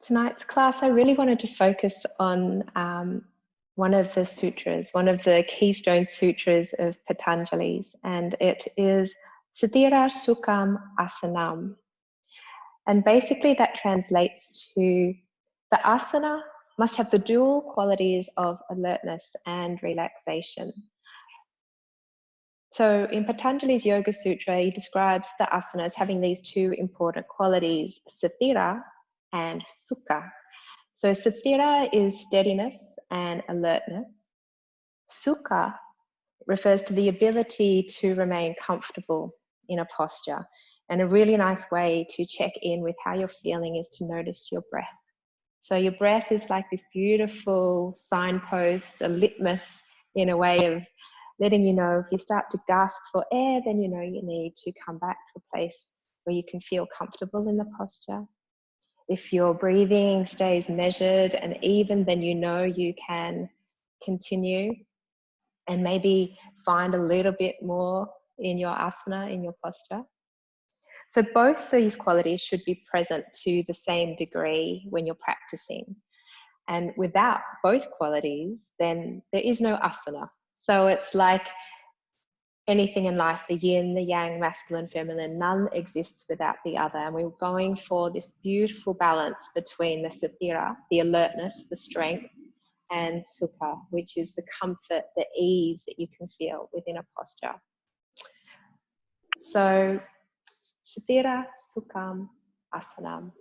Tonight's class, I really wanted to focus on one of the sutras, one of the keystone sutras of Patanjali's, and it is sthira sukham asanam. And basically that translates to the asana must have the dual qualities of alertness and relaxation. So in Patanjali's Yoga Sutra, he describes the asana as having these two important qualities, sthira and sukha. So sthira is steadiness and alertness. Sukha refers to the ability to remain comfortable in a posture. And a really nice way to check in with how you're feeling is to notice your breath. So your breath is like this beautiful signpost, a litmus in a way of letting you know if you start to gasp for air, then you know you need to come back to a place where you can feel comfortable in the posture. If your breathing stays measured and even, then you know you can continue and maybe find a little bit more in your asana, in your posture. So both these qualities should be present to the same degree when you're practicing. And without both qualities, then there is no asana. So it's like anything in life, the yin, the yang, masculine, feminine, none exists without the other. And we're going for this beautiful balance between the sthira, the alertness, the strength, and sukha, which is the comfort, the ease that you can feel within a posture. So, sthira sukham asanam.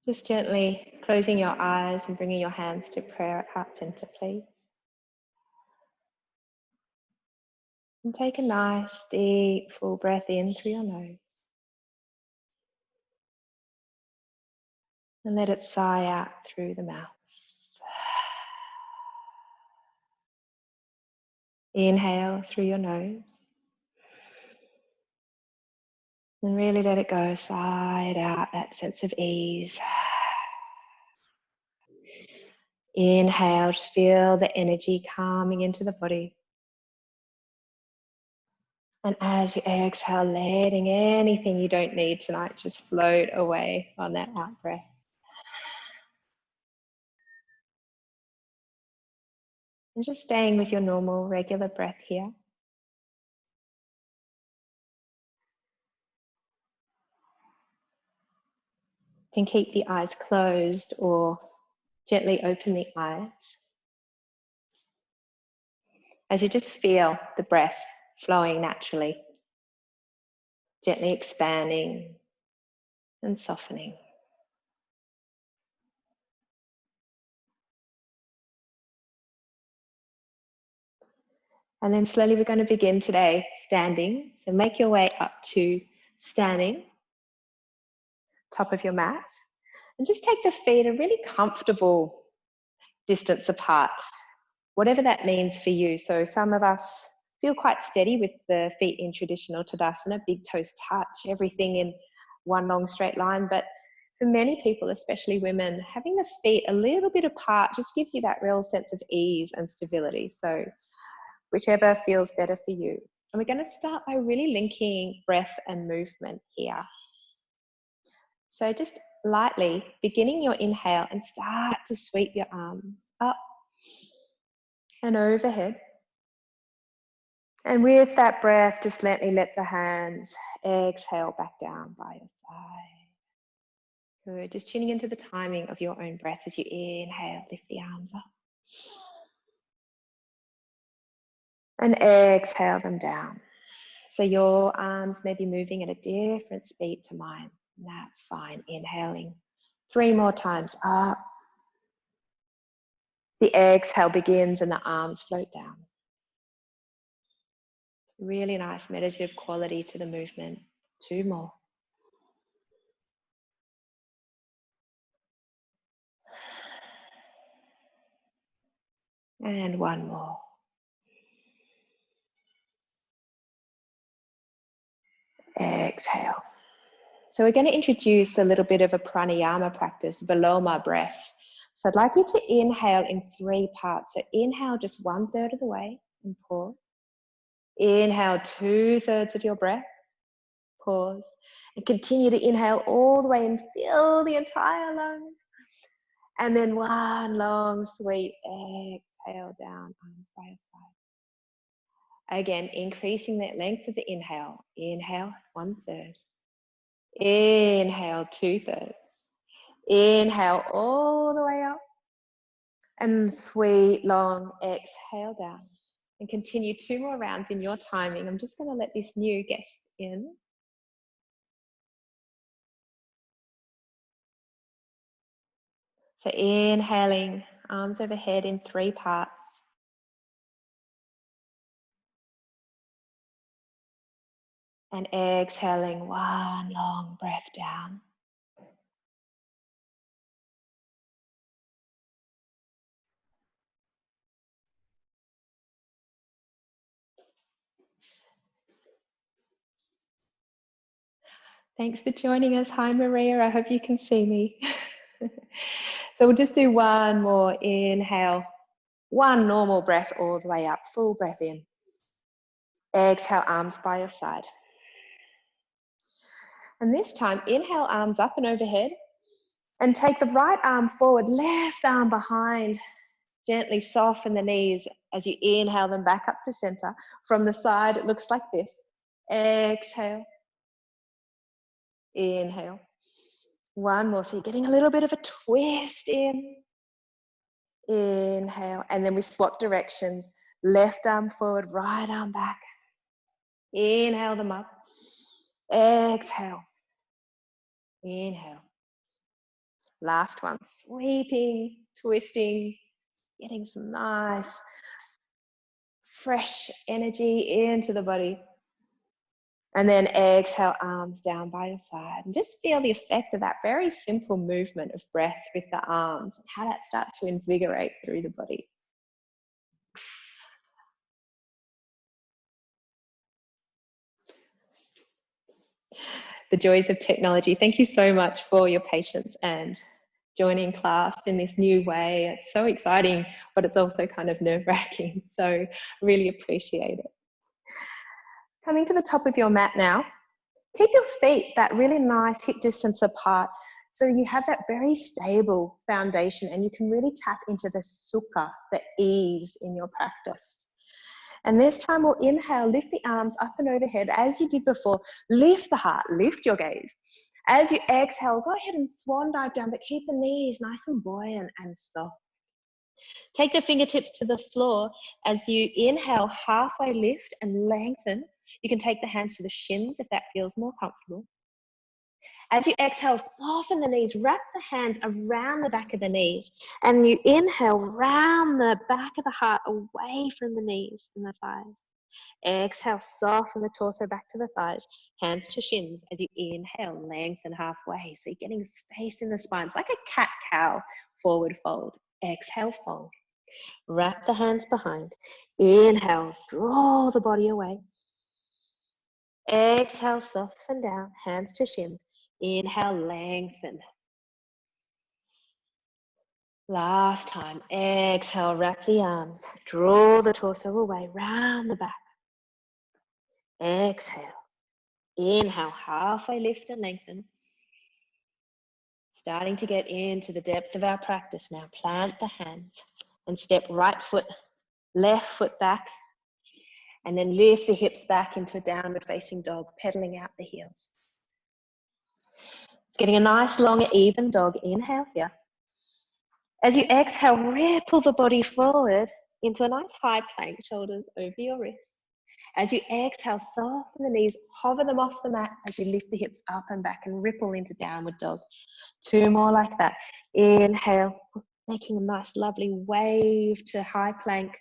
Just gently closing your eyes and bringing your hands to prayer at heart center, please. And take a nice, deep, full breath in through your nose. And let it sigh out through the mouth. Inhale through your nose. And really let it go, sigh it out, that sense of ease. Inhale, just feel the energy coming into the body. And as you exhale, letting anything you don't need tonight just float away on that out breath. And just staying with your normal, regular breath here. You can keep the eyes closed or gently open the eyes. As you just feel the breath flowing naturally, gently expanding and softening. And then slowly we're going to begin today standing. So make your way up to standing, top of your mat. And just take the feet a really comfortable distance apart, whatever that means for you. So some of us feel quite steady with the feet in traditional Tadasana, big toes touch, everything in one long straight line. But for many people, especially women, having the feet a little bit apart just gives you that real sense of ease and stability. So whichever feels better for you. And we're going to start by really linking breath and movement here. So just lightly beginning your inhale and start to sweep your arms up and overhead. And with that breath, just let the hands exhale back down by your side. Good. Just tuning into the timing of your own breath as you inhale, lift the arms up. And exhale them down. So your arms may be moving at a different speed to mine. That's fine. Inhaling 3 more times up. The exhale begins and the arms float down. Really nice meditative quality to the movement. 2 more. And 1 more. Exhale. So we're going to introduce a little bit of a pranayama practice, Viloma breath. So I'd like you to inhale in 3 parts. So inhale just 1/3 of the way and pause. Inhale 2/3 of your breath. Pause. And continue to inhale all the way and fill the entire lungs. And then one long, sweet exhale down, arms by your side. Again, increasing that length of the inhale. Inhale, 1/3. Inhale, 2/3. Inhale all the way up. And sweet, long exhale down. And continue 2 more rounds in your timing. I'm just going to let this new guest in. So inhaling, arms overhead in 3 parts. And exhaling, one long breath down. Thanks for joining us. Hi, Maria. I hope you can see me. So we'll just do one more inhale. One normal breath all the way up. Full breath in. Exhale, arms by your side. And this time, inhale, arms up and overhead. And take the right arm forward, left arm behind. Gently soften the knees as you inhale them back up to center. From the side, it looks like this. Exhale. Inhale. One more. So you're getting a little bit of a twist in. Inhale. And then we swap directions. Left arm forward, right arm back. Inhale them up. Exhale. Inhale. Last one. Sweeping, twisting, getting some nice, fresh energy into the body. And then exhale, arms down by your side. And just feel the effect of that very simple movement of breath with the arms and how that starts to invigorate through the body. The joys of technology. Thank you so much for your patience and joining class in this new way. It's so exciting, but it's also kind of nerve-wracking. So really appreciate it. Coming to the top of your mat now. Keep your feet that really nice hip distance apart so you have that very stable foundation and you can really tap into the sukha, the ease in your practice. And this time we'll inhale, lift the arms up and overhead as you did before. Lift the heart, lift your gaze. As you exhale, go ahead and swan dive down, but keep the knees nice and buoyant and soft. Take the fingertips to the floor as you inhale, halfway lift and lengthen. You can take the hands to the shins if that feels more comfortable. As you exhale, soften the knees, wrap the hands around the back of the knees. And you inhale, round the back of the heart away from the knees and the thighs. Exhale, soften the torso back to the thighs, hands to shins. As you inhale, lengthen halfway. So you're getting space in the spine. It's like a cat-cow forward fold. Exhale, fold. Wrap the hands behind. Inhale, draw the body away. Exhale, soften down, hands to shins. Inhale, lengthen. Last time, exhale, wrap the arms. Draw the torso away, round the back. Exhale. Inhale, halfway lift and lengthen. Starting to get into the depth of our practice now. Plant the hands and step right foot, left foot back. And then lift the hips back into a downward facing dog, pedaling out the heels. It's getting a nice long even dog. Inhale here. As you exhale, ripple the body forward into a nice high plank, shoulders over your wrists. As you exhale, soften the knees, hover them off the mat as you lift the hips up and back and ripple into downward dog. 2 more like that. Inhale, making a nice lovely wave to high plank.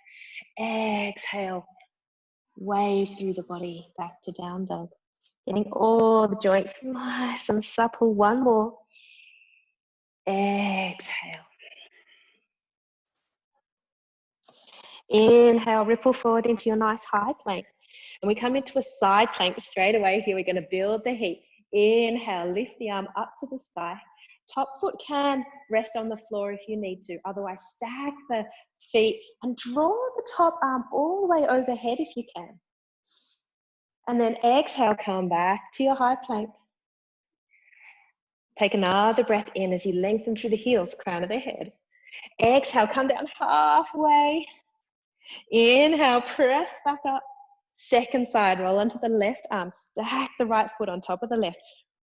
Exhale, wave through the body back to down dog. Getting all the joints nice and supple. 1 more. Exhale. Inhale, ripple forward into your nice high plank. And we come into a side plank straight away here. We're going to build the heat. Inhale, lift the arm up to the sky. Top foot can rest on the floor if you need to. Otherwise, stack the feet and draw the top arm all the way overhead if you can. And then exhale, come back to your high plank. Take another breath in as you lengthen through the heels, crown of the head. Exhale, come down halfway. Inhale, press back up. Second side, roll onto the left arm. Stack the right foot on top of the left.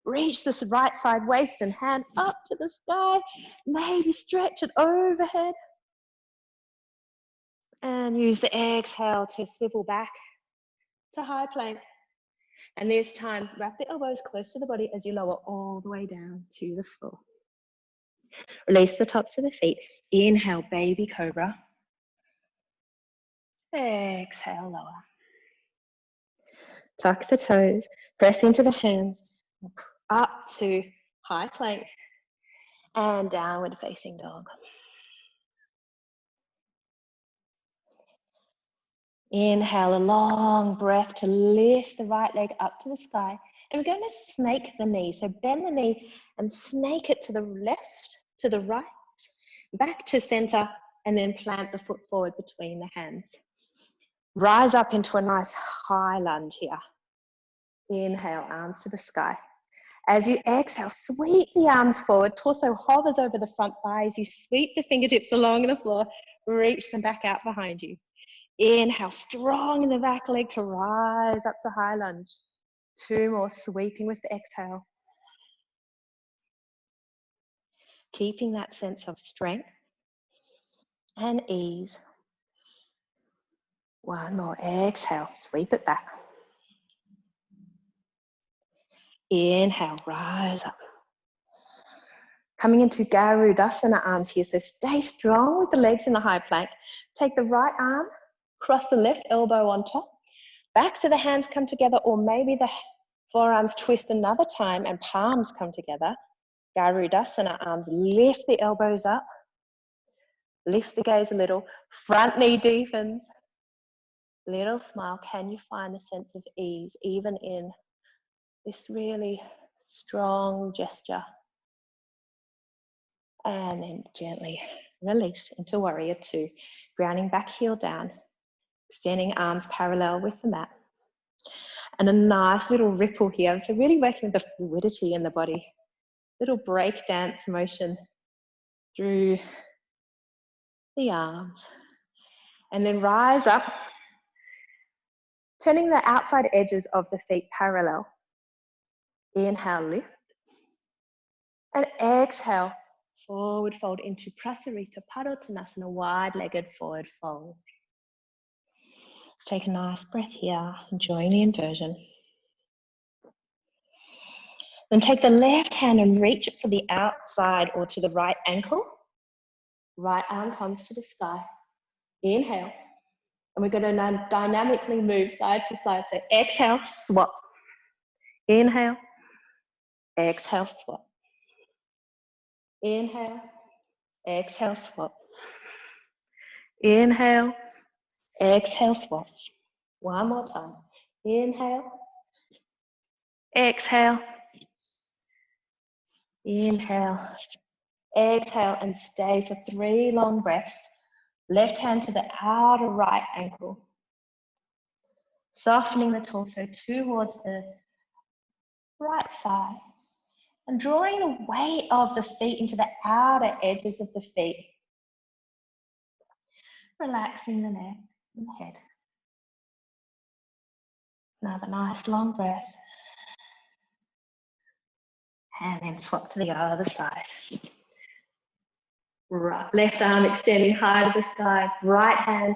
Reach this right side waist and hand up to the sky. Maybe stretch it overhead. And use the exhale to swivel back to high plank. And this time, wrap the elbows close to the body as you lower all the way down to the floor. Release the tops of the feet. Inhale, baby cobra. Exhale, lower. Tuck the toes, press into the hands, up to high plank and downward facing dog. Inhale, a long breath to lift the right leg up to the sky. And we're going to snake the knee. So bend the knee and snake it to the left, to the right, back to center, and then plant the foot forward between the hands. Rise up into a nice high lunge here. Inhale, arms to the sky. As you exhale, sweep the arms forward, torso hovers over the front thighs. You sweep the fingertips along the floor, reach them back out behind you. Inhale, strong in the back leg to rise up to high lunge. 2 more, sweeping with the exhale. Keeping that sense of strength and ease. 1 more, exhale, sweep it back. Inhale, rise up. Coming into Garudasana arms here, so stay strong with the legs in the high plank. Take the right arm, cross the left elbow on top. Backs of the hands come together, or maybe the forearms twist another time and palms come together. Garudasana arms, lift the elbows up. Lift the gaze a little. Front knee deepens. Little smile. Can you find a sense of ease even in this really strong gesture? And then gently release into warrior 2. Grounding back heel down. Extending arms parallel with the mat. And a nice little ripple here. So really working with the fluidity in the body. Little break dance motion through the arms. And then rise up. Turning the outside edges of the feet parallel. Inhale, lift. And exhale, forward fold into Prasarita Padottanasana, wide-legged forward fold. Let's take a nice breath here, enjoying the inversion. Then take the left hand and reach it for the outside or to the right ankle. Right arm comes to the sky. Inhale. And we're going to dynamically move side to side. So exhale, swap. Inhale. Exhale, swap. Inhale. Exhale, swap. Inhale. Exhale, swap. 1 more time. Inhale. Exhale. Inhale. Exhale and stay for 3 long breaths. Left hand to the outer right ankle. Softening the torso towards the right thigh. And drawing the weight of the feet into the outer edges of the feet. Relaxing the neck and the head. Another nice long breath. And then swap to the other side. Right, left arm extending high to the sky. Right hand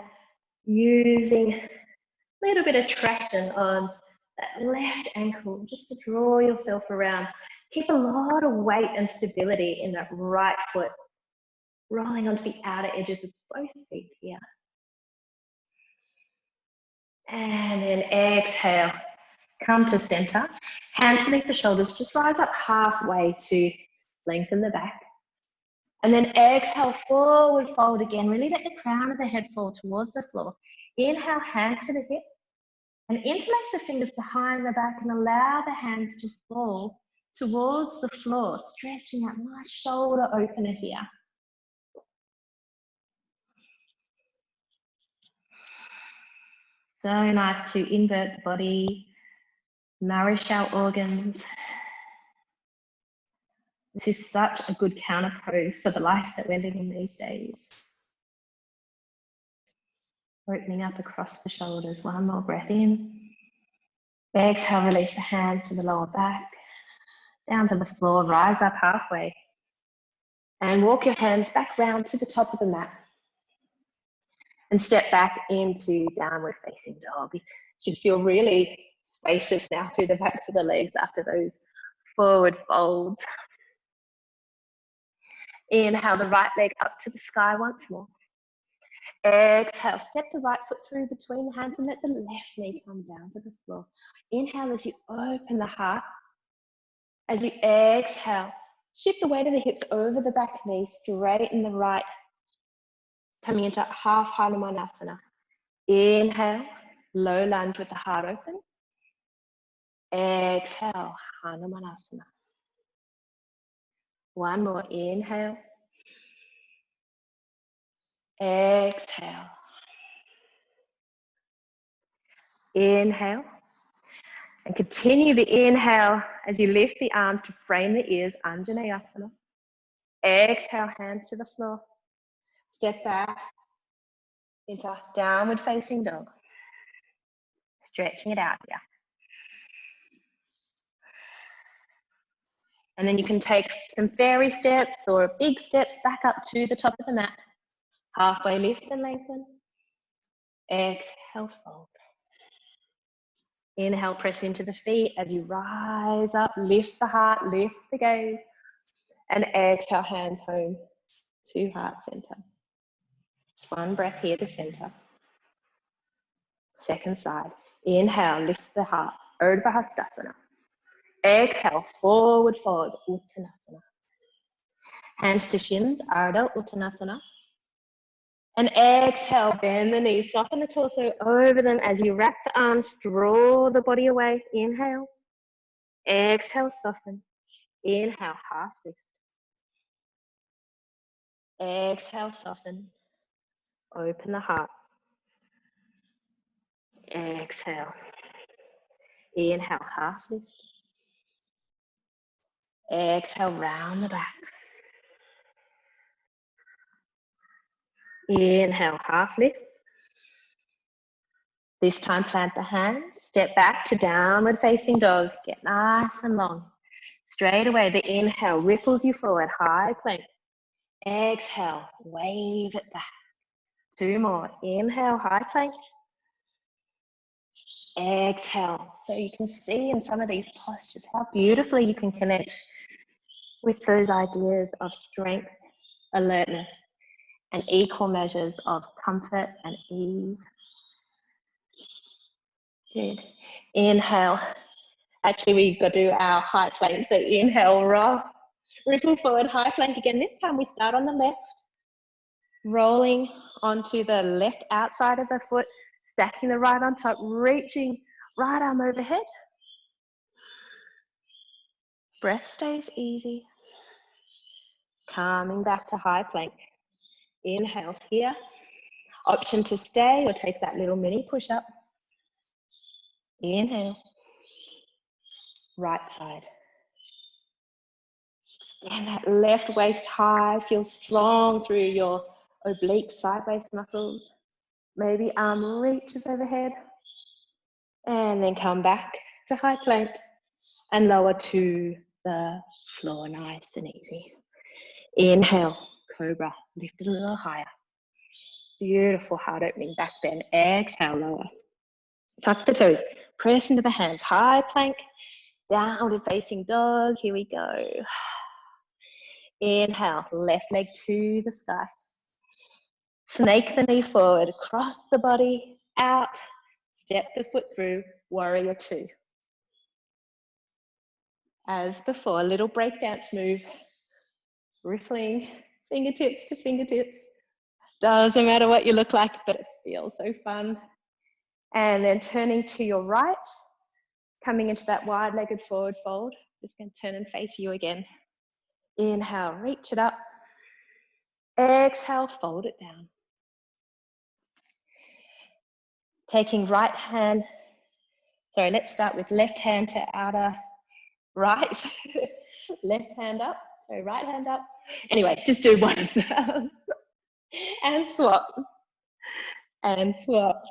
using a little bit of traction on that left ankle just to draw yourself around. Keep a lot of weight and stability in that right foot. Rolling onto the outer edges of both feet here. And then exhale. Come to center. Hands beneath the shoulders. Just rise up halfway to lengthen the back. And then exhale, forward fold again. Really let the crown of the head fall towards the floor. Inhale, hands to the hip. And interlace the fingers behind the back and allow the hands to fall towards the floor, stretching that nice shoulder opener here. So nice to invert the body, nourish our organs. This is such a good counter pose for the life that we're living these days. Opening up across the shoulders. One more breath in. Exhale, release the hands to the lower back. Down to the floor, rise up halfway. And walk your hands back round to the top of the mat. And step back into downward facing dog. You should feel really spacious now through the backs of the legs after those forward folds. Inhale the right leg up to the sky once more. Exhale, step the right foot through between the hands and let the left knee come down to the floor. Inhale as you open the heart. As you exhale, shift the weight of the hips over the back knee, straighten the right, coming into half Hanumanasana. Inhale, low lunge with the heart open. Exhale, Hanumanasana. One more, inhale. Exhale. Inhale. And continue the inhale as you lift the arms to frame the ears, Anjaneyasana. Exhale, hands to the floor. Step back into downward facing dog. Stretching it out here. And then you can take some fairy steps or big steps back up to the top of the mat. Halfway lift and lengthen. Exhale, fold. Inhale, press into the feet as you rise up, lift the heart, lift the gaze. And exhale, hands home to heart center. Just one breath here to center. Second side. Inhale, lift the heart, Urdhva Hastasana. Exhale, forward fold, Uttanasana. Hands to shins, Ardha Uttanasana. And exhale, bend the knees, soften the torso over them as you wrap the arms, draw the body away. Inhale. Exhale, soften. Inhale, half lift. Exhale, soften. Open the heart. Exhale. Inhale, half lift. Exhale, round the back. Inhale, half lift. This time plant the hands, step back to downward facing dog. Get nice and long. Straight away, the inhale ripples you forward, high plank. Exhale, wave it back. Two more. Inhale, high plank. Exhale. So you can see in some of these postures how beautifully you can connect with those ideas of strength, alertness, and equal measures of comfort and ease. Good. Inhale. Actually, we've got to do our high plank. So inhale, roll, ripple forward, high plank again. This time we start on the left, rolling onto the left outside of the foot, stacking the right on top, reaching right arm overhead. Breath stays easy. Coming back to high plank. Inhale here. Option to stay or take that little mini push-up. Inhale. Right side. Stand that left waist high. Feel strong through your oblique sideways muscles. Maybe arm reaches overhead. And then come back to high plank and lower to the floor, nice and easy. Inhale, cobra, lift it a little higher. Beautiful heart opening back bend. Exhale, lower. Tuck the toes, press into the hands, high plank, downward facing dog. Here we go. Inhale, left leg to the sky. Snake the knee forward, cross the body out, step the foot through, warrior two. As before, a little breakdance move, riffling fingertips to fingertips. Doesn't matter what you look like, but it feels so fun. And then turning to your right, coming into that wide-legged forward fold. Just going to turn and face you again. Inhale, reach it up. Exhale, fold it down. Taking right hand Sorry, let's start with left hand to outer right. Left hand up, sorry, right hand up. Anyway, just do one of them. And swap, and swap,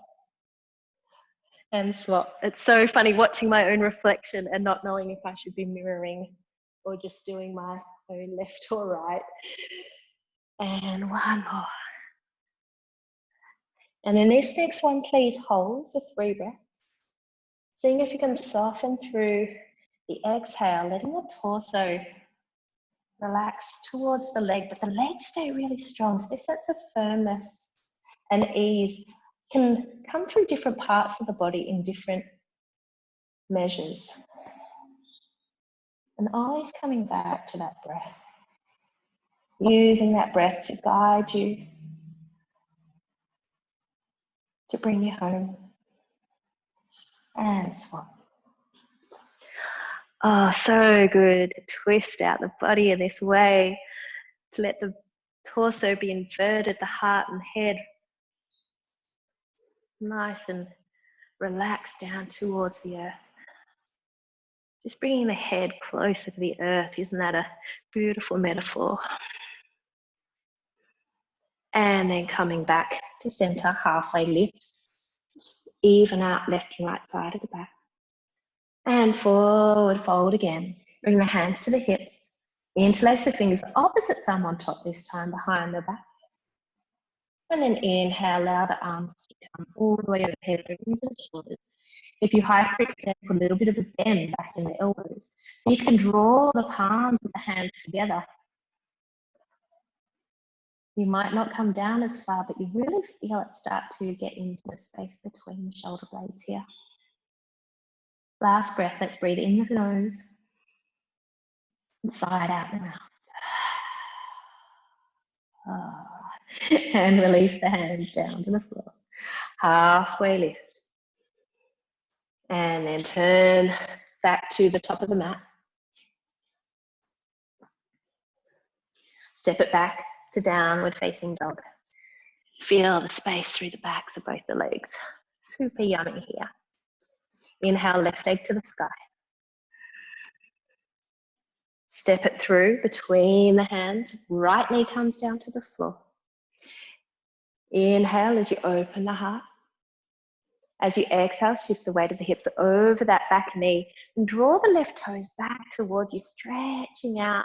and swap. It's so funny watching my own reflection and not knowing if I should be mirroring or just doing my own left or right. And one more. And then this next one, please hold for 3 breaths. Seeing if you can soften through the exhale, letting the torso relax towards the leg, but the legs stay really strong. So this sense of firmness and ease can come through different parts of the body in different measures. And always coming back to that breath. Using that breath to guide you, to bring you home. And swap. Oh, so good to twist out the body in this way, to let the torso be inverted, the heart and head nice and relaxed down towards the earth. Just bringing the head closer to the earth, isn't that a beautiful metaphor? And then coming back to center, halfway lift. Just even out left and right side of the back. And forward fold again. Bring the hands to the hips. Interlace the fingers, opposite thumb on top this time, behind the back. And then inhale, allow the arms to come all the way overhead, into the shoulders. If you hyperextend, put a little bit of a bend back in the elbows. So you can draw the palms of the hands together. You might not come down as far, but you really feel it start to get into the space between the shoulder blades here. Last breath, let's breathe in the nose and sigh out the mouth. And release the hands down to the floor. Halfway lift. And then turn back to the top of the mat. Step it back to downward facing dog. Feel the space through the backs of both the legs. Super yummy here. Inhale, left leg to the sky. Step it through between the hands. Right knee comes down to the floor. Inhale as you open the heart. As you exhale, shift the weight of the hips over that back knee and draw the left toes back towards you, stretching out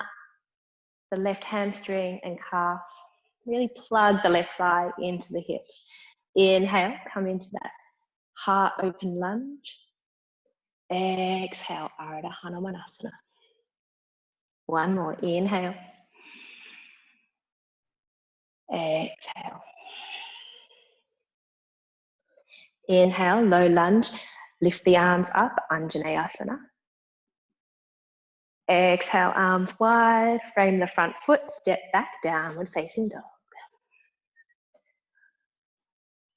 the left hamstring and calf. Really plug the left thigh into the hips. Inhale, come into that heart open lunge. Exhale, Ardha Hanumanasana. One more, inhale. Exhale. Inhale, low lunge. Lift the arms up, Anjaneyasana. Exhale, arms wide. Frame the front foot, step back, downward facing dog.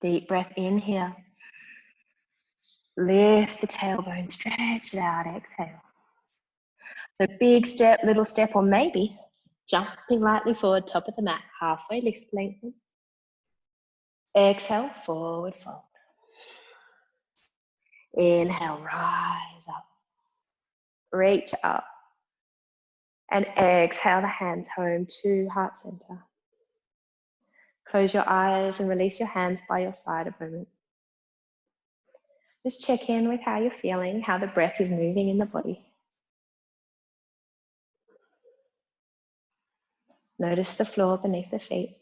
Deep breath in here. Lift the tailbone, stretch it out, exhale. So big step, little step, or maybe jumping lightly forward, top of the mat, halfway lift, lengthen. Exhale, forward fold. Inhale, rise up. Reach up. And exhale the hands home to heart center. Close your eyes and release your hands by your side a moment. Just check in with how you're feeling, how the breath is moving in the body. Notice the floor beneath the feet.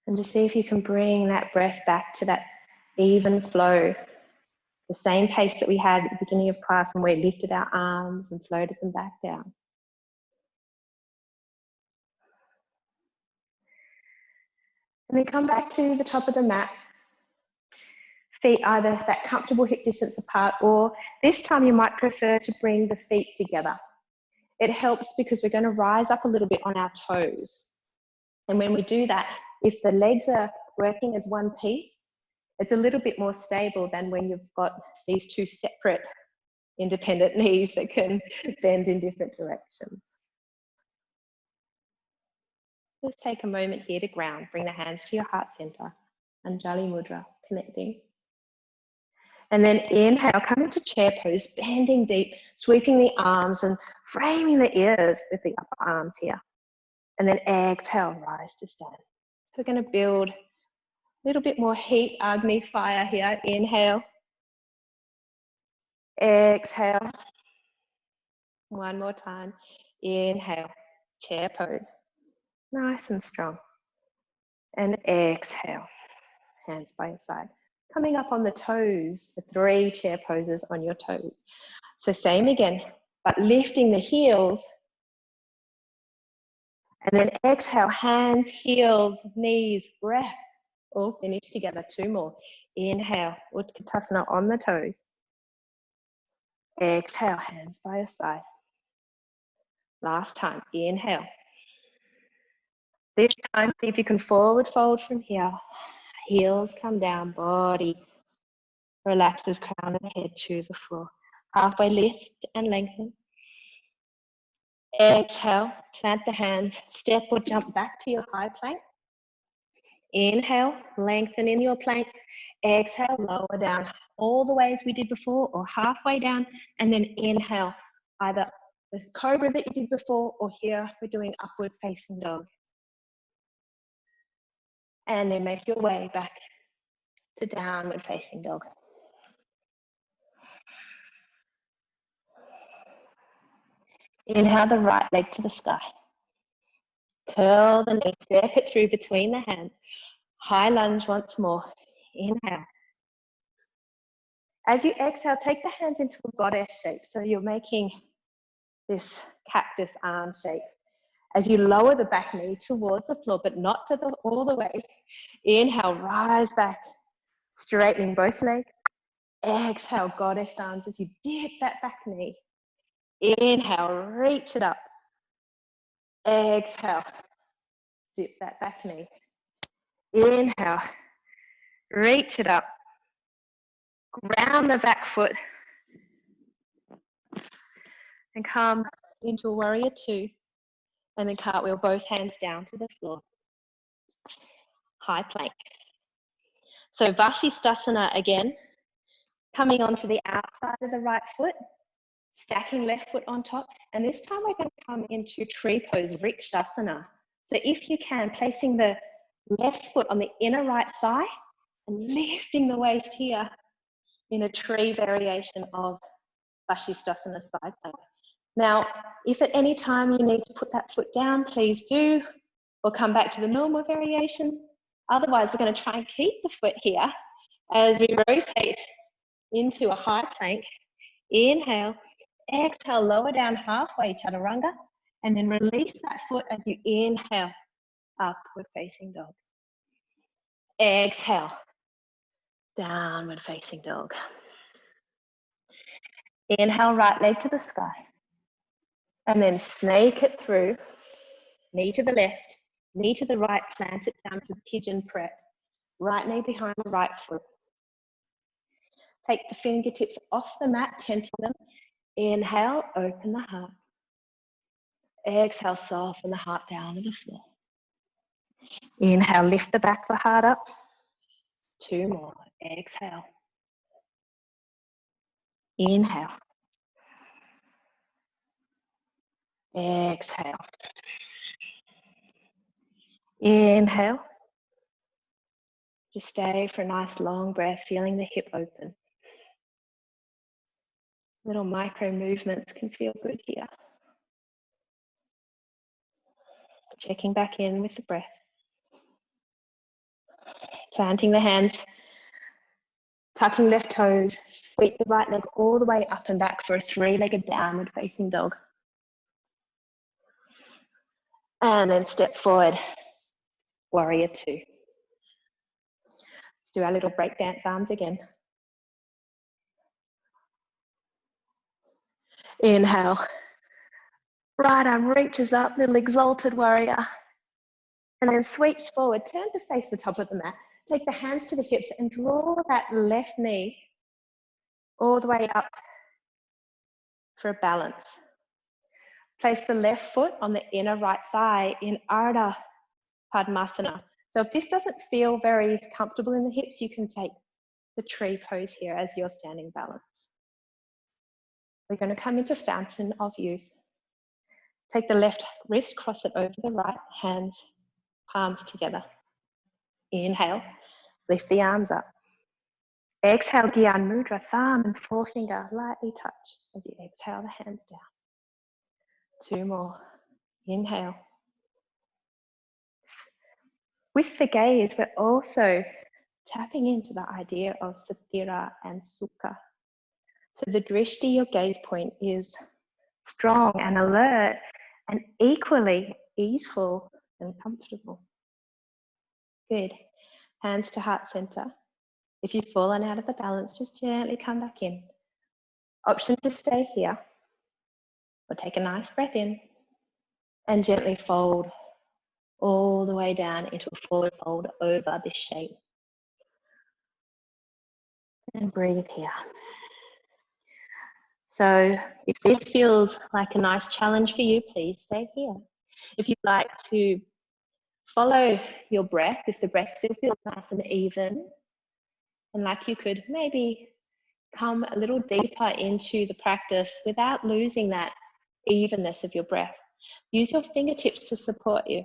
And just see if you can bring that breath back to that even flow. The same pace that we had at the beginning of class when we lifted our arms and floated them back down. And then come back to the top of the mat. Feet either that comfortable hip distance apart, or this time you might prefer to bring the feet together. It helps because we're going to rise up a little bit on our toes. And when we do that, if the legs are working as one piece, it's a little bit more stable than when you've got these two separate independent knees that can bend in different directions. Let's take a moment here to ground. Bring the hands to your heart center. Anjali Mudra, connecting. And then inhale, come into chair pose, bending deep, sweeping the arms and framing the ears with the upper arms here. And then exhale, rise to stand. So we're going to build a little bit more heat, Agni fire here. Inhale. Exhale. One more time. Inhale. Chair pose. Nice and strong. And exhale. Hands by your side. Coming up on the toes, the 3 chair poses on your toes. So same again, but lifting the heels. And then exhale, hands, heels, knees, breath. All finish together. 2 more. Inhale, Utkatasana on the toes. Exhale, hands by your side. Last time, inhale. This time, see if you can forward fold from here. Heels come down, body relaxes, crown of the head to the floor. Halfway lift and lengthen. Exhale, plant the hands, step or jump back to your high plank. Inhale, lengthen in your plank. Exhale, lower down all the way as we did before or halfway down. And then inhale, either the cobra that you did before or here we're doing upward facing dog. And then make your way back to downward facing dog. Inhale the right leg to the sky. Curl the knee, step it through between the hands. High lunge once more. Inhale. As you exhale, take the hands into a goddess shape. So you're making this cactus arm shape. As you lower the back knee towards the floor, but not to all the way. Inhale, rise back, straightening both legs. Exhale, goddess arms as you dip that back knee. Inhale, reach it up. Exhale, dip that back knee. Inhale, reach it up. Ground the back foot. And come into a warrior 2. And then cartwheel both hands down to the floor. High plank. So Vashisthasana again. Coming onto the outside of the right foot. Stacking left foot on top. And this time we're going to come into tree pose, Vrikshasana. So if you can, placing the left foot on the inner right thigh and lifting the waist here in a tree variation of Vashisthasana side plank. Now, if at any time you need to put that foot down, please do, or come back to the normal variation. Otherwise, we're going to try and keep the foot here as we rotate into a high plank. Inhale, exhale, lower down halfway, chaturanga, and then release that foot as you inhale, upward facing dog. Exhale, downward facing dog. Inhale, right leg to the sky. And then snake it through, knee to the left, knee to the right, plant it down to pigeon prep. Right knee behind the right foot. Take the fingertips off the mat, tension them. Inhale, open the heart. Exhale, soften the heart down to the floor. Inhale, lift the back of the heart up. 2 more. Exhale. Inhale. Exhale. Inhale. Just stay for a nice long breath, feeling the hip open. Little micro movements can feel good here. Checking back in with the breath. Planting the hands, tucking left toes, sweep the right leg all the way up and back for a 3-legged downward facing dog. And then step forward, warrior 2. Let's do our little break dance arms again. Inhale, right arm reaches up, little exalted warrior. And then sweeps forward, turn to face the top of the mat. Take the hands to the hips and draw that left knee all the way up for a balance. Place the left foot on the inner right thigh in Ardha Padmasana. So if this doesn't feel very comfortable in the hips, you can take the tree pose here as your standing balance. We're going to come into fountain of youth. Take the left wrist, cross it over the right, hands, palms together. Inhale, lift the arms up. Exhale, Gyan Mudra, thumb and forefinger lightly touch as you exhale the hands down. 2 more. Inhale. With the gaze, we're also tapping into the idea of sthira and sukha. So the drishti, your gaze point, is strong and alert and equally easeful and comfortable. Good. Hands to heart center. If you've fallen out of the balance, just gently come back in. Option to stay here or take a nice breath in and gently fold all the way down into a forward fold over this shape. And breathe here. So if this feels like a nice challenge for you, please stay here. If you'd like to follow your breath, if the breath still feels nice and even, and like you could maybe come a little deeper into the practice without losing that evenness of your breath. Use your fingertips to support you.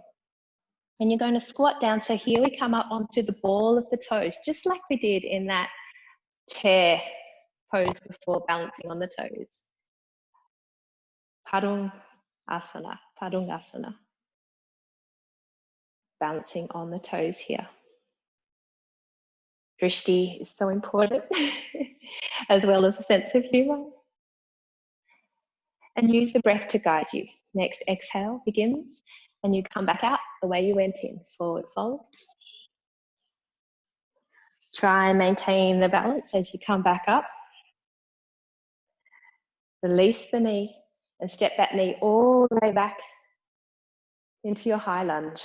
And you're going to squat down. So here we come up onto the ball of the toes, just like we did in that chair pose before, balancing on the toes. Padungasana, Padungasana. Balancing on the toes here. Drishti is so important, as well as a sense of humor. And use the breath to guide you. Next exhale begins, and you come back out the way you went in. Forward fold. Try and maintain the balance as you come back up. Release the knee and step that knee all the way back into your high lunge.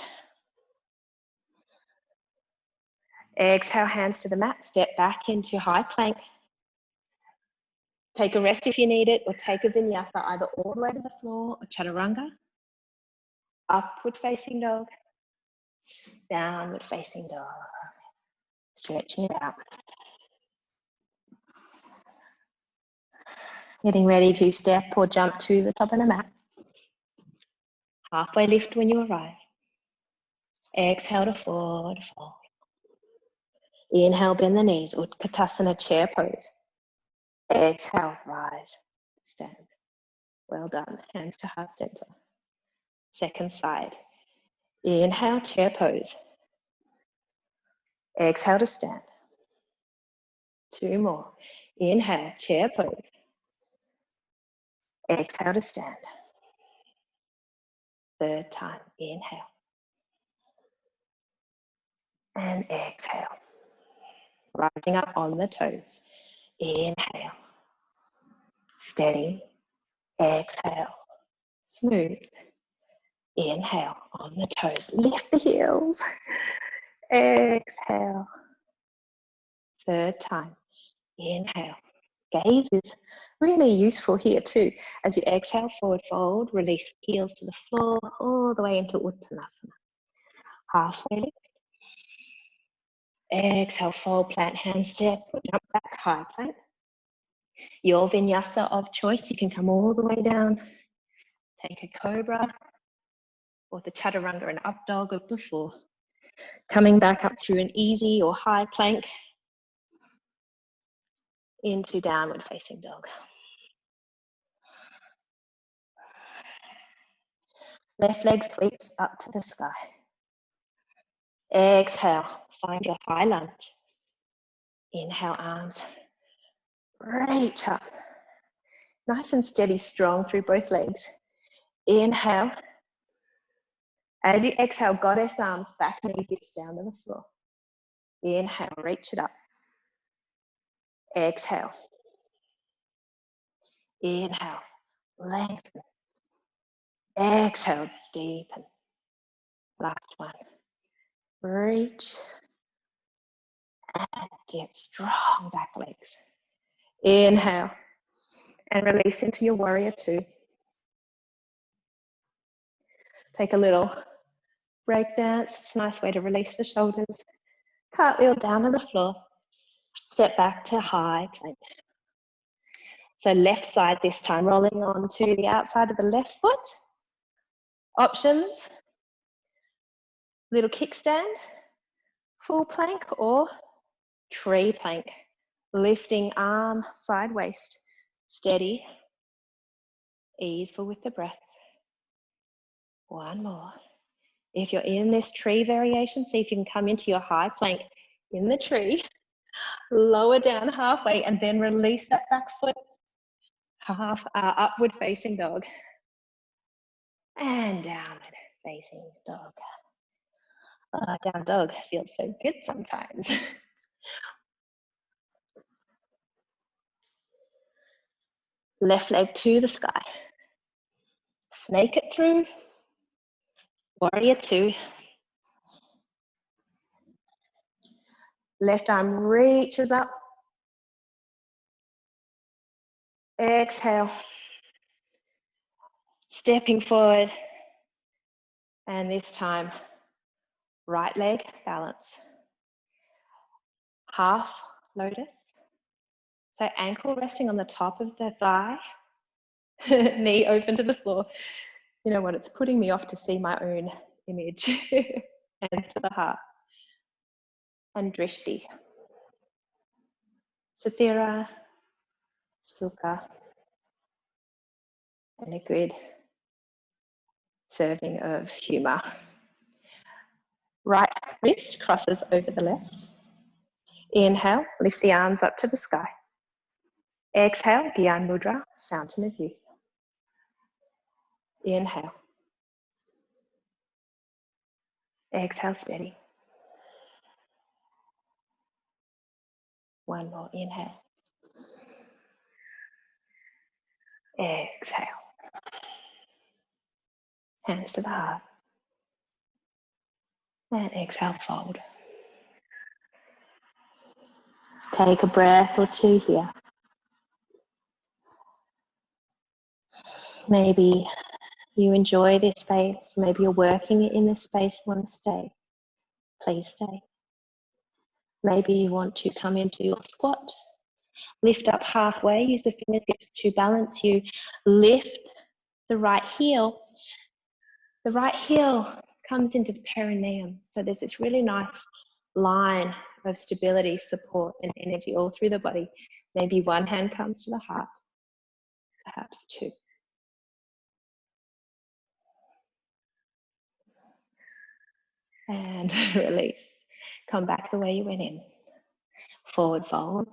Exhale, hands to the mat, step back into high plank. Take a rest if you need it, or take a vinyasa either all the way to the floor or chaturanga. Upward facing dog, downward facing dog. Stretching it out. Getting ready to step or jump to the top of the mat. Halfway lift when you arrive. Exhale to forward fold. Inhale, bend the knees, Utkatasana chair pose. Exhale, rise, stand. Well done. Hands to heart center. Second side. Inhale, chair pose. Exhale to stand. 2 more. Inhale, chair pose. Exhale to stand. Third time. Inhale. And exhale. Rising up on the toes. Inhale. Steady. Exhale. Smooth. Inhale on the toes. Lift the heels. Exhale. Third time. Inhale. Gaze is really useful here too. As you exhale, forward fold, release heels to the floor, all the way into Uttanasana. Halfway lift. Exhale, fold, plant, hand step, jump back, high plank. Your vinyasa of choice, you can come all the way down, take a cobra, or the chaturanga and up dog of before. Coming back up through an easy or high plank into downward facing dog. Left leg sweeps up to the sky. Exhale, find your high lunge. Inhale, arms reach up. Nice and steady, strong through both legs. Inhale. As you exhale, goddess arms, back knee dips down to the floor. Inhale, reach it up. Exhale. Inhale, lengthen. Exhale, deepen. Last one. Reach and dip, strong back legs. Inhale and release into your warrior two. Take a little Break dance, it's a nice way to release the shoulders. Cartwheel down on the floor. Step back to high plank. So left side this time, rolling on to the outside of the left foot. Options, little kickstand, full plank or tree plank. Lifting arm, side waist, steady, easeful with the breath. One more. If you're in this tree variation, see if you can come into your high plank in the tree, lower down halfway, and then release that back foot, upward facing dog. And downward facing dog. Down dog feels so good sometimes. Left leg to the sky. Snake it through. Warrior two. Left arm reaches up. Exhale. Stepping forward. And this time, right leg balance. Half lotus. So ankle resting on the top of the thigh. Knee open to the floor. You know what, it's putting me off to see my own image. And to the heart. And drishti. Sthira, sukha, and a good serving of humour. Right wrist crosses over the left. Inhale, lift the arms up to the sky. Exhale, Gyan Mudra, fountain of youth. Inhale. Exhale, steady. One more, inhale. Exhale. Hands to the heart. And exhale, fold. Let's take a breath or two here. Maybe you enjoy this space. Maybe you're working in this space, you want to stay. Please stay. Maybe you want to come into your squat. Lift up halfway, use the fingertips to balance you. Lift the right heel. The right heel comes into the perineum. So there's this really nice line of stability, support, and energy all through the body. Maybe one hand comes to the heart, perhaps two. And release. Come back the way you went in. Forward fold.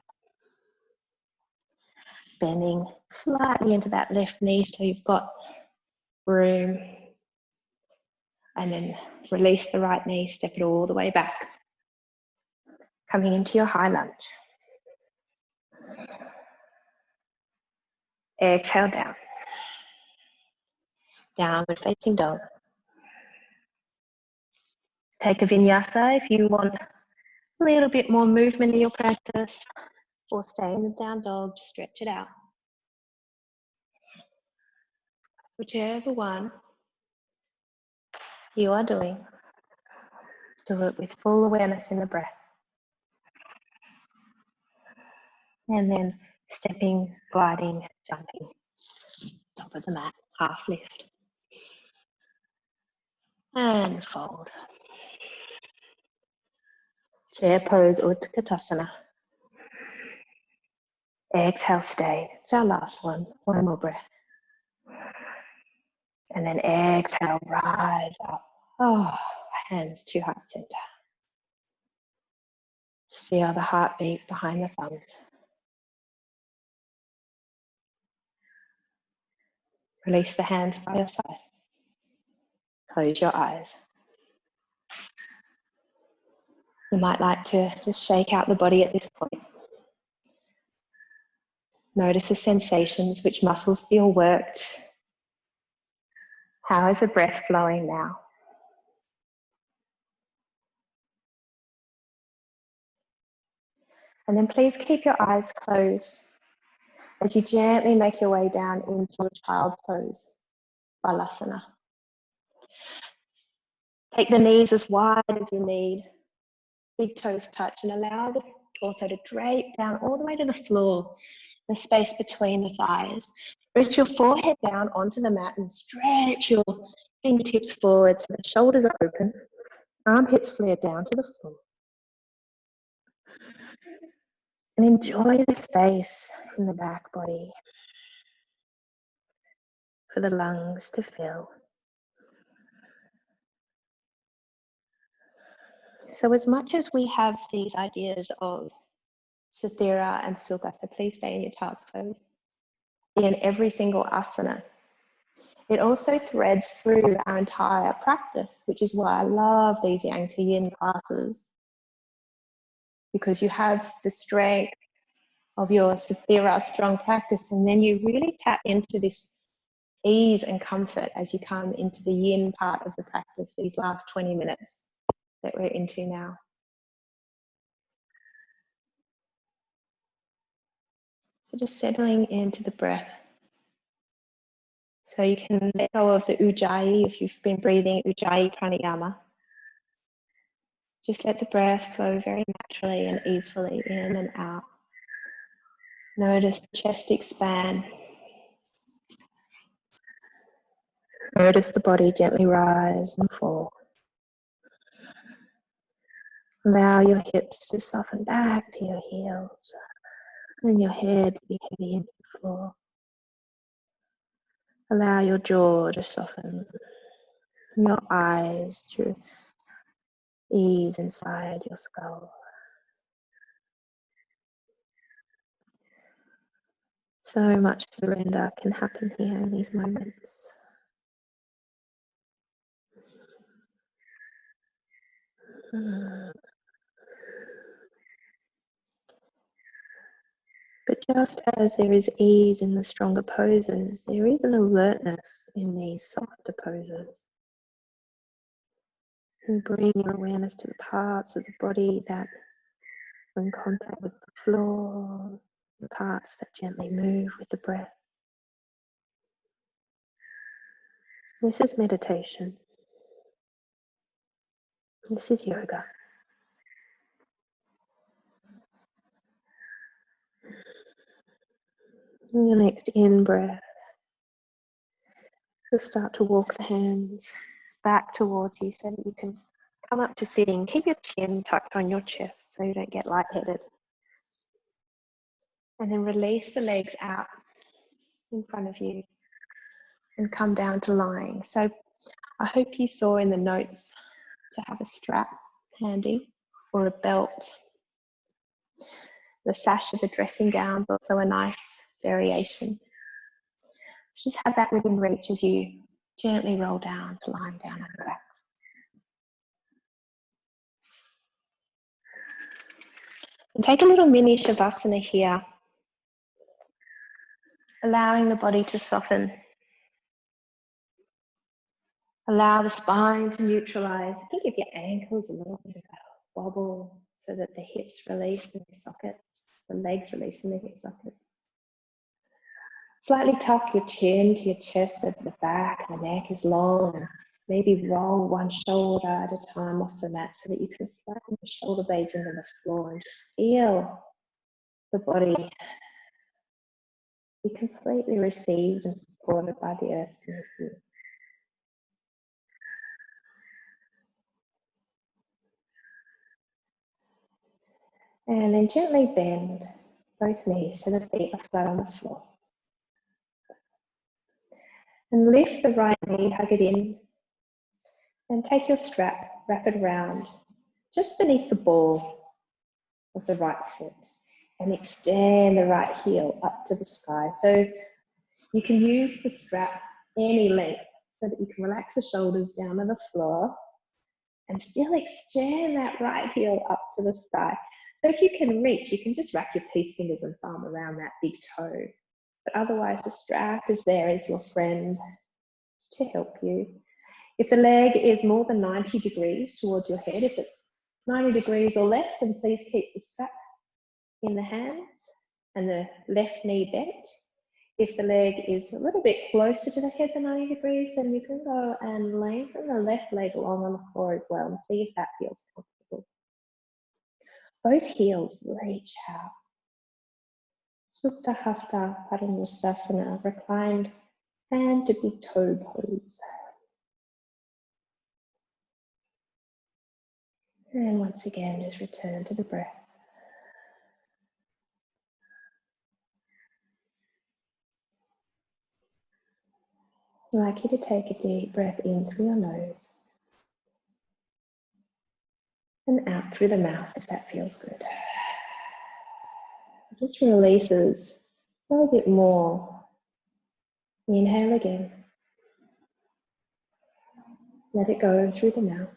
Bending slightly into that left knee so you've got room. And then release the right knee, step it all the way back. Coming into your high lunge. Exhale down. Downward facing dog. Take a vinyasa if you want a little bit more movement in your practice, or stay in the down dog, stretch it out. Whichever one you are doing, do it with full awareness in the breath. And then stepping, gliding, jumping, top of the mat, half lift. And fold. Chair pose, Utkatasana. Exhale, stay. It's our last one. One more breath. And then exhale, rise up. Oh, hands to heart center. Feel the heartbeat behind the thumbs. Release the hands by your side. Close your eyes. You might like to just shake out the body at this point. Notice the sensations, which muscles feel worked. How is the breath flowing now? And then please keep your eyes closed as you gently make your way down into a child's pose, Balasana. Take the knees as wide as you need. Big toes touch and allow the torso to drape down all the way to the floor, the space between the thighs. Rest your forehead down onto the mat and stretch your fingertips forward so the shoulders are open, armpits flare down to the floor. And enjoy the space in the back body for the lungs to fill. So as much as we have these ideas of sthira and sukha, so please stay in your child's pose, in every single asana, it also threads through our entire practice, which is why I love these yang to yin classes, because you have the strength of your sthira, strong practice, and then you really tap into this ease and comfort as you come into the yin part of the practice, these last 20 minutes that we're into now. So just settling into the breath. So you can let go of the ujjayi if you've been breathing ujjayi pranayama. Just let the breath flow very naturally and easily in and out. Notice the chest expand. Notice the body gently rise and fall. Allow your hips to soften back to your heels and your head to be heavy into the floor. Allow your jaw to soften, your eyes to ease inside your skull. So much surrender can happen here in these moments. But just as there is ease in the stronger poses, there is an alertness in these softer poses. And bring your awareness to the parts of the body that are in contact with the floor, the parts that gently move with the breath. This is meditation. This is yoga. And your next in-breath, just start to walk the hands back towards you so that you can come up to sitting. Keep your chin tucked on your chest so you don't get lightheaded. And then release the legs out in front of you and come down to lying. So I hope you saw in the notes to have a strap handy or a belt. The sash of a dressing gown is also a nice variation. So just have that within reach as you gently roll down to lying down on your back. And take a little mini shavasana here, allowing the body to soften. Allow the spine to neutralize. You can give your ankles a little bit of a wobble so that the hips release in the sockets, the legs release in the hip sockets. Slightly tuck your chin to your chest so that the back and the neck is long, and maybe roll one shoulder at a time off the mat so that you can flatten the shoulder blades into the floor and just feel the body be completely received and supported by the earth beneath you. And then gently bend both knees so the feet are flat on the floor. And lift the right knee, hug it in, and take your strap, wrap it around just beneath the ball of the right foot, and extend the right heel up to the sky. So you can use the strap any length so that you can relax the shoulders down to the floor and still extend that right heel up to the sky. So if you can reach, you can just wrap your peace fingers and thumb around that big toe. But otherwise, the strap is there as your friend to help you. If the leg is more than 90 degrees towards your head, if it's 90 degrees or less, then please keep the strap in the hands and the left knee bent. If the leg is a little bit closer to the head than 90 degrees, then you can go and lengthen the left leg along on the floor as well and see if that feels comfortable. Both heels reach out. Supta Hasta Padangusthasana, reclined hand to big toe pose. And once again, just return to the breath. I'd like you to take a deep breath in through your nose and out through the mouth if that feels good. It just releases a little bit more. Inhale again. Let it go through the mouth.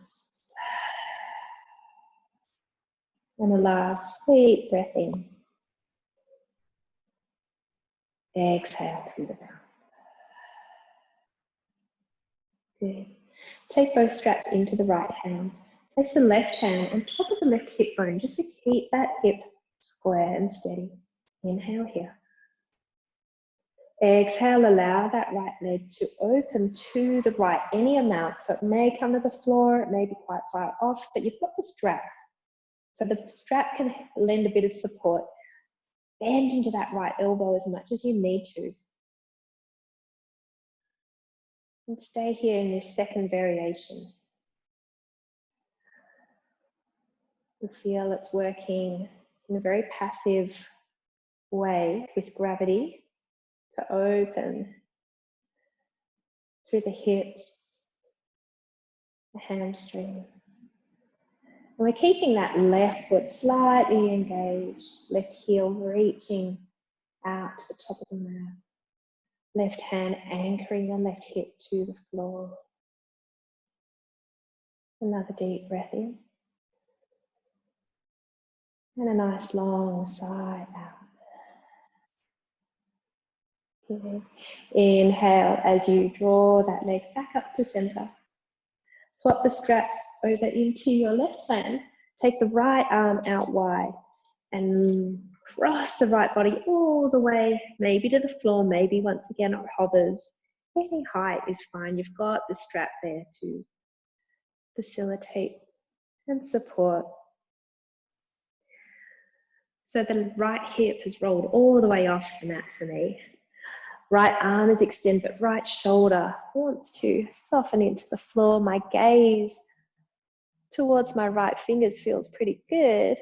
And a last sweet breath in. Exhale through the mouth. Good. Take both straps into the right hand. Place the left hand on top of the left hip bone just to keep that hip square and steady. Inhale here. Exhale, allow that right leg to open to the right any amount. So it may come to the floor, it may be quite far off, but you've got the strap. So the strap can lend a bit of support. Bend into that right elbow as much as you need to. And stay here in this second variation. You feel it's working in a very passive way with gravity to open through the hips, the hamstrings. And we're keeping that left foot slightly engaged, left heel reaching out to the top of the mat. Left hand anchoring the left hip to the floor. Another deep breath in. And a nice long sigh out. Good. Inhale as you draw that leg back up to center. Swap the straps over into your left hand. Take the right arm out wide and cross the right body all the way, maybe to the floor, maybe once again it hovers. Any height is fine. You've got the strap there to facilitate and support. So the right hip has rolled all the way off the mat for me. Right arm is extended, but right shoulder wants to soften into the floor. My gaze towards my right fingers feels pretty good.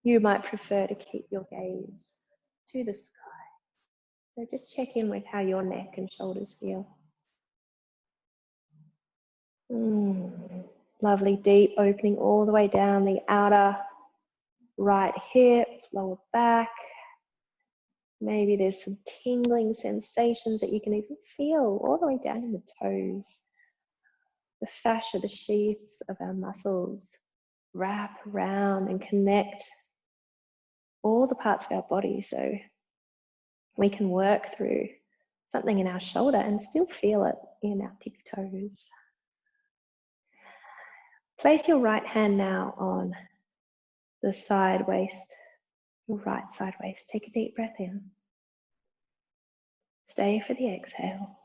You might prefer to keep your gaze to the sky. So just check in with how your neck and shoulders feel. Lovely deep opening all the way down the outer right hip, lower back. Maybe there's some tingling sensations that you can even feel all the way down in the toes. The fascia, the sheaths of our muscles wrap around and connect all the parts of our body so we can work through something in our shoulder and still feel it in our tippy toes. Place your right hand now on the side waist, your right side waist. Take a deep breath in. Stay for the exhale.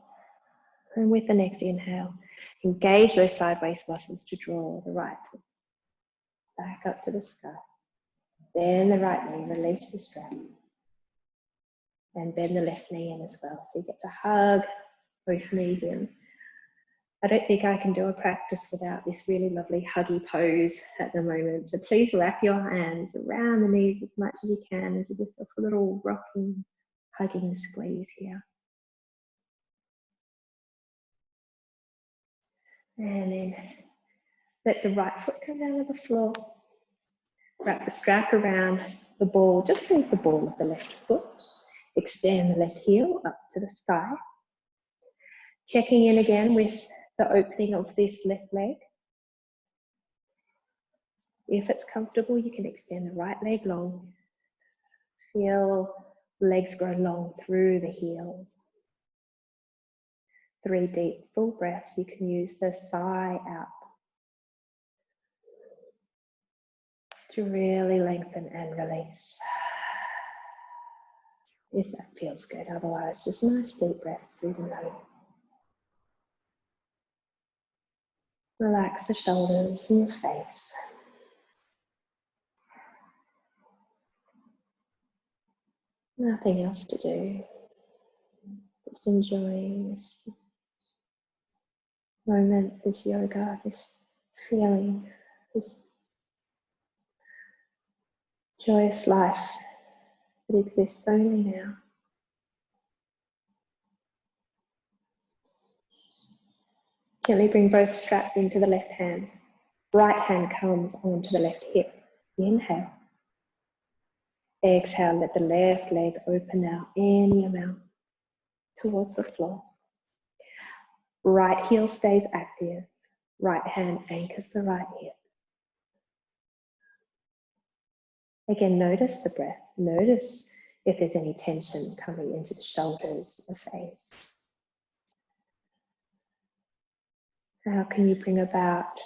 And with the next inhale, engage those side waist muscles to draw the right foot back up to the sky. Bend the right knee, release the strap. And bend the left knee in as well. So you get to hug both knees in. I don't think I can do a practice without this really lovely huggy pose at the moment. So please wrap your hands around the knees as much as you can and give yourself a little rocking, hugging squeeze here. And then let the right foot come down to the floor. Wrap the strap around the ball, just leave the ball of the left foot. Extend the left heel up to the sky. Checking in again with the opening of this left leg. If it's comfortable, you can extend the right leg long. Feel the legs grow long through the heels. 3 deep full breaths. You can use the sigh out to really lengthen and release. if that feels good. Otherwise, just nice deep breaths through the nose. Relax the shoulders and your face. Nothing else to do. Just enjoying this moment, this yoga, this feeling, this joyous life that exists only now. Gently bring both straps into the left hand. Right hand comes onto the left hip. Inhale. Exhale, let the left leg open out any amount towards the floor. Right heel stays active. Right hand anchors the right hip. Again, notice the breath. Notice if there's any tension coming into the shoulders, the face. How can you bring about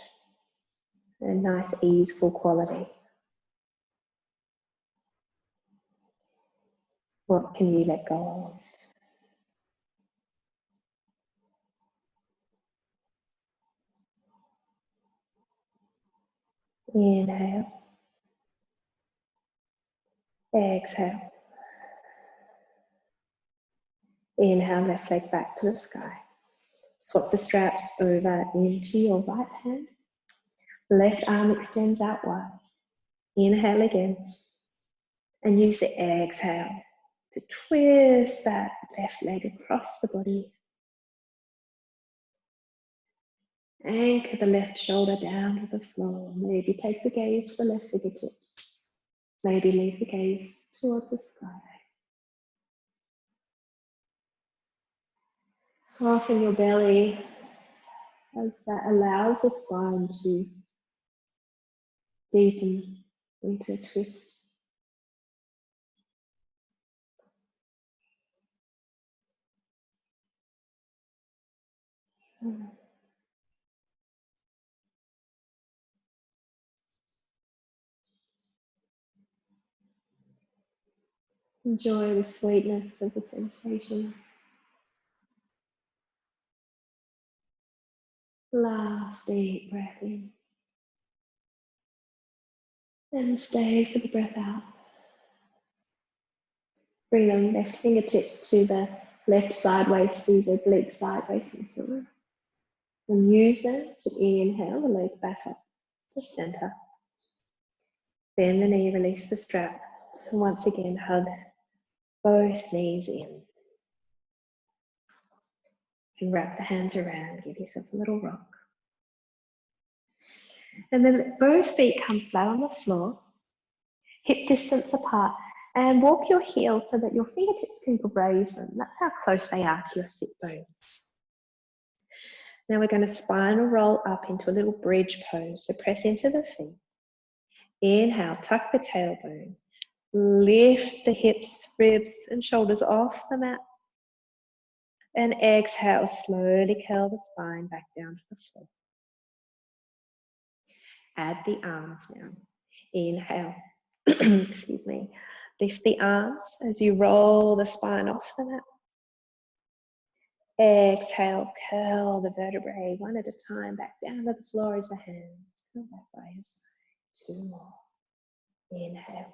a nice, easeful quality? What can you let go of? Inhale. Exhale. Inhale, left leg back to the sky. Swap the straps over into your right hand. Left arm extends out wide. Inhale again. And use the exhale to twist that left leg across the body. Anchor the left shoulder down to the floor. Maybe take the gaze to the left fingertips. Maybe leave the gaze towards the sky. Soften your belly as that allows the spine to deepen into a twist. Enjoy the sweetness of the sensation. Last deep breath in. And stay for the breath out. Bring the left fingertips to the left side waist, the oblique side facing forward. And use them to inhale the leg back up to center. Bend the knee, release the strap. So once again, hug both knees in. And wrap the hands around, give yourself a little rock. And then let both feet come flat on the floor, hip distance apart, and walk your heels so that your fingertips can graze them. That's how close they are to your sit bones. Now we're going to spinal roll up into a little bridge pose. So press into the feet. Inhale, tuck the tailbone. Lift the hips, ribs, and shoulders off the mat. And exhale, slowly curl the spine back down to the floor. Add the arms now. Inhale, excuse me. Lift the arms as you roll the spine off the mat. Exhale, curl the vertebrae one at a time back down to the floor as the hands come back by your side. 2 more. Inhale.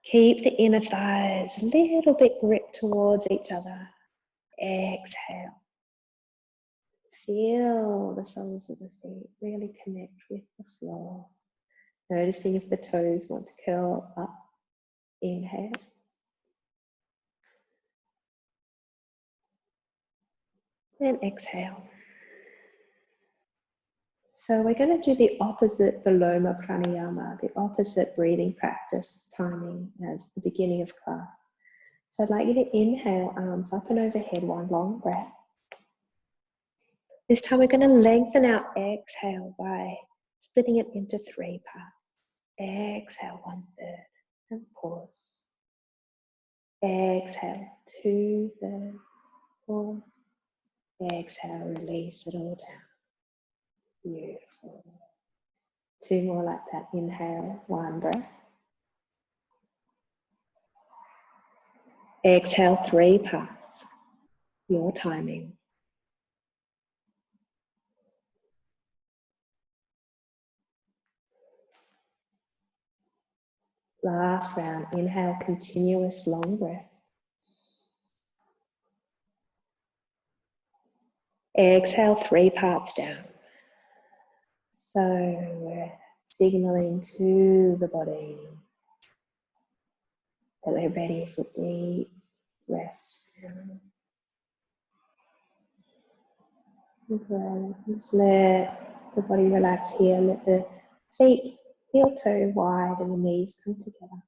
Keep the inner thighs a little bit gripped towards each other. Exhale. Feel the soles of the feet really connect with the floor. Noticing if the toes want to curl up. Inhale. And exhale. So we're going to do the opposite Viloma Pranayama, the opposite breathing practice timing as the beginning of class. So I'd like you to inhale, arms up and overhead, one long breath. This time we're going to lengthen our exhale by splitting it into 3 parts. Exhale, 1/3, and pause. Exhale, 2/3, pause. Exhale, release it all down. Beautiful. 2 more like that. Inhale, 1 breath. Exhale 3 parts, your timing. Last round, inhale, continuous long breath. Exhale 3 parts down. So we're signaling to the body that we're ready for deep rest. Just let the body relax here. Let the feet heel toe wide and the knees come together.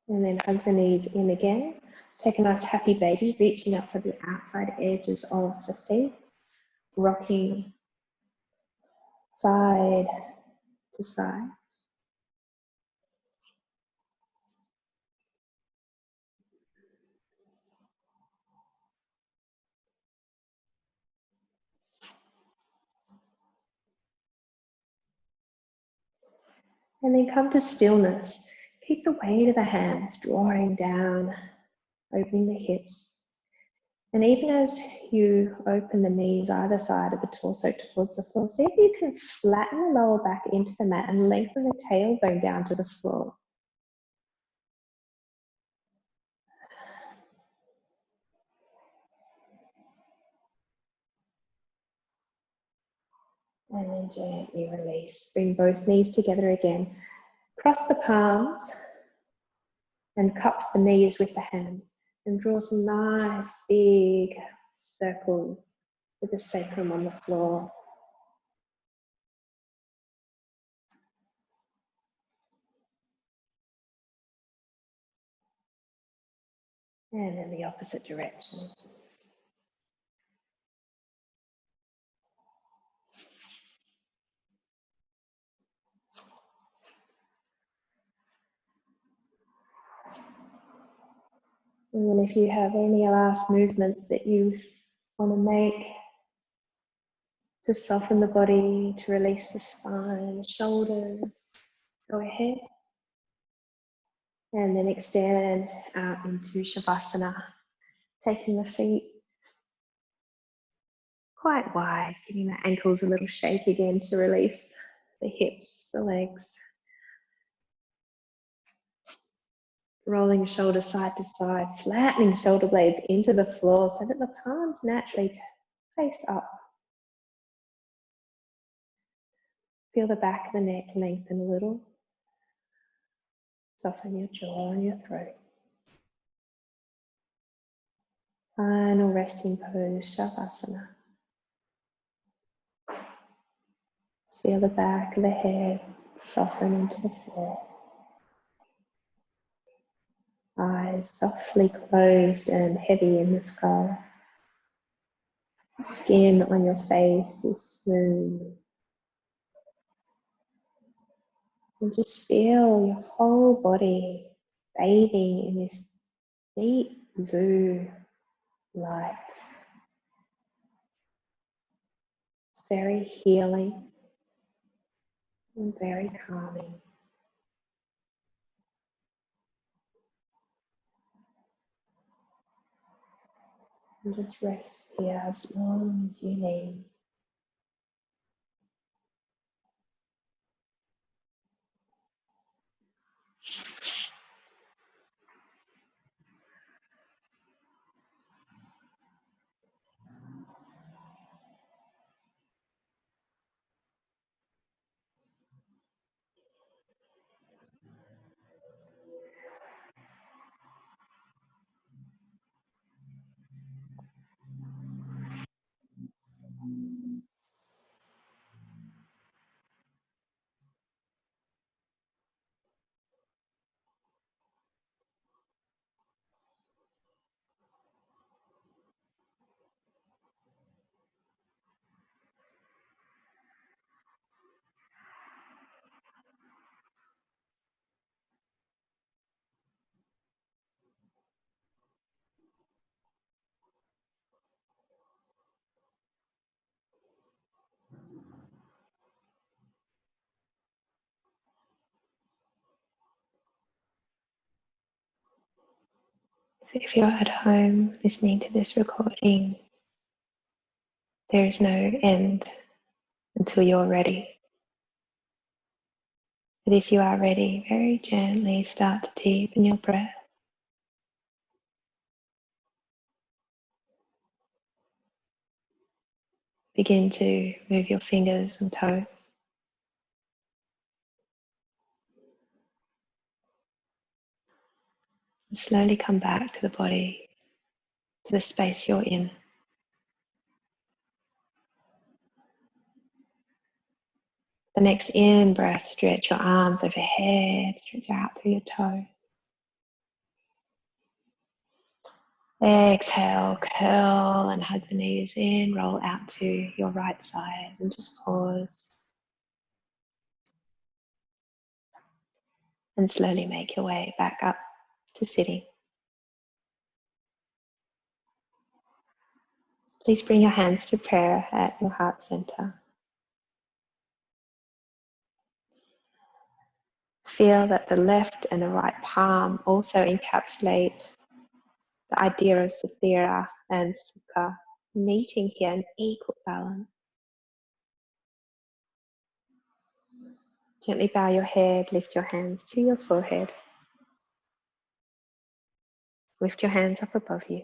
And then hug the knees in again. Take a nice happy baby, reaching up for the outside edges of the feet, rocking side to side. And then come to stillness. Keep the weight of the hands drawing down, opening the hips. And even as you open the knees either side of the torso towards the floor, see if you can flatten the lower back into the mat and lengthen the tailbone down to the floor. And then gently release. Bring both knees together again. Cross the palms and cup the knees with the hands. And draw some nice big circles with the sacrum on the floor. And in the opposite direction. And then if you have any last movements that you want to make to soften the body, to release the spine, the shoulders, go ahead. And then extend out into Shavasana, taking the feet quite wide, giving the ankles a little shake again to release the hips, the legs. Rolling shoulders side to side, flattening shoulder blades into the floor so that the palms naturally face up. Feel the back of the neck lengthen a little. Soften your jaw and your throat. Final resting pose, Shavasana. Feel the back of the head soften into the floor. Eyes softly closed and heavy in the skull. The skin on your face is smooth. And just feel your whole body bathing in this deep blue light. It's very healing and very calming. And just rest here as long as you need. If you're at home listening to this recording, there is no end until you're ready. But if you are ready, very gently start to deepen your breath. Begin to move your fingers and toes. And slowly come back to the body, to the space you're in. The next in-breath, stretch your arms overhead, stretch out through your toes. Exhale, curl and hug the knees in, roll out to your right side and just pause. And slowly make your way back up to sitting. Please bring your hands to prayer at your heart center. Feel that the left and the right palm also encapsulate the idea of sthira and sukha, meeting here in equal balance. Gently bow your head, lift your hands to your forehead. Lift your hands up above you.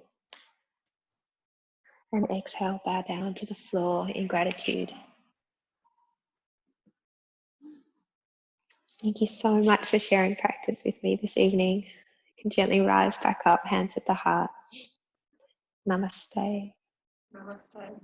And exhale, bow down to the floor in gratitude. Thank you so much for sharing practice with me this evening. You can gently rise back up, hands at the heart. Namaste. Namaste.